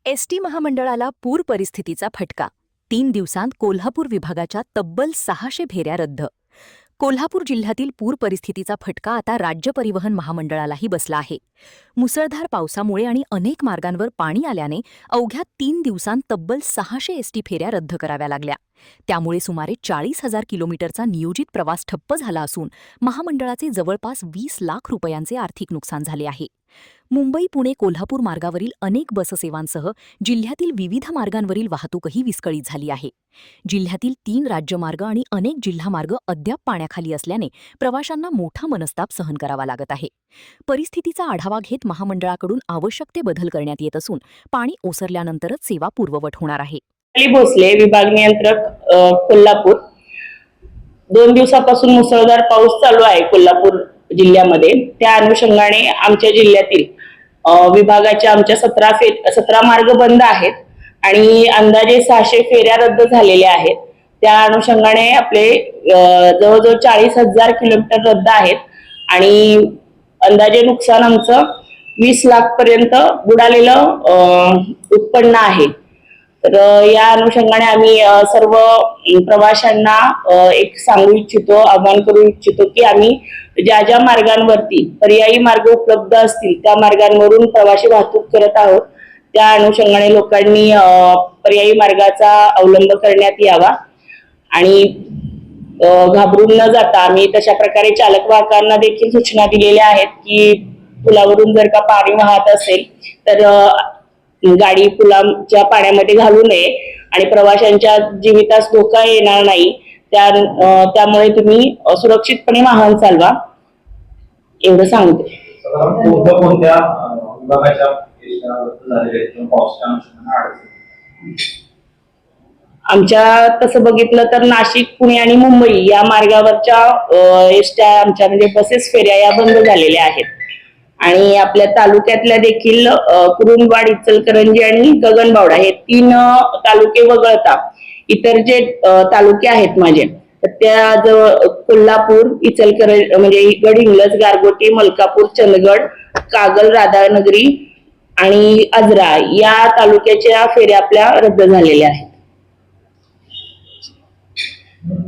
ST महामंडळाला पूर परिस्थितीचा फटका. 3 दिवसांत कोल्हापूर विभागाच्या तब्बल 600 फेऱ्या रद्द. कोल्हापूर जिल्ह्यातील पूर परिस्थितीचा फटका आता राज्य परिवहन महामंडळालाही बसला आहे. मुसळधार पावसामुळे आणि अनेक मार्गांवर पाणी आल्याने अवघ्या 3 दिवसांत तब्बल 600 एसटी फेऱ्या रद्द कराव्या लागल्या. त्यामुळे सुमारे 40,000 किलोमीटरचा नियोजित प्रवास ठप्प झाला असून महामंडळाचे जवळपास 20 लाख रुपयांचे आर्थिक नुकसान झाले आहे. मुंबई पुणे कोल्हापूर मार्गावरील अनेक बससेवांसह जिल्ह्यातील विविध मार्गांवरील वाहतूकही विस्कळीत झाली आहे. जिल्ह्यातील 3 राज्यमार्ग आणि अनेक जिल्हामार्ग अद्याप पाण्याखाली असल्याने प्रवाशांना मोठा मनस्ताप सहन करावा लागत आहे. परिस्थितीचा आढावा घेत महामंडळाकडून आवश्यक ते बदल करण्यात येत असून पाणी ओसरल्यानंतरच सेवा पूर्ववत होणार आहे. भोसले, विभाग नियंत्रक, कोल्हापूर. 2 दिवसापासून मुसळधार पाऊस चालू आहे कोल्हापूर जिल्ह्यामध्ये. त्या अनुषंगाने आमच्या जिल्ह्यातील विभागाच्या आमच्या 17 मार्ग बंद आहेत आणि अंदाजे 600 फेऱ्या रद्द झालेल्या आहेत. त्या अनुषंगाने आपले जवळजवळ 40,000 किलोमीटर रद्द आहेत आणि अंदाजे नुकसान आमचं 20 लाख पर्यंत बुडालेलं उत्पन्न आहे. तर या अनुषंगाने आम्ही सर्व प्रवाशांना एक सांगू इच्छितो, आवाहन करू इच्छितो की आम्ही ज्या ज्या मार्गांवरती पर्यायी मार्ग उपलब्ध असतील त्या मार्गांवरून प्रवासी वाहतूक करत आहोत. त्या अनुषंगाने लोकांनी पर्यायी मार्गाचा अवलंब करण्यात यावा आणि घाबरून न जाता आम्ही तशा प्रकारे चालक वाहकांना देखील सूचना दिलेल्या आहेत की पुलावरून जर का पाणी वाहत असेल तर गाडी पुलाच्या पाण्यामध्ये घालू नये आणि प्रवाशांच्या जीवितास धोका येणार नाही त्यामुळे तुम्ही सुरक्षितपणे वाहन चालवा एवढं सांगते. आमच्या तसं बघितलं तर नाशिक, पुणे आणि मुंबई या मार्गावरच्या एसट्या आमच्या म्हणजे बसेस फेऱ्या या बंद झालेल्या आहेत आणि आपल्या तालुक्यातल्या देखील कुरुंदवाड, इचलकरंजी आणि गगनबावडा हे 3 तालुके वगळता इतर जे तालुके आहेत माझे तर त्या जवळ कोल्हापूर, इचलकरंजी म्हणजे गडहिंग्लज, गारगोटी, मलकापूर, चंदगड, कागल, राधानगरी आणि आजरा या तालुक्याच्या फेऱ्या आपल्या रद्द झालेल्या आहेत.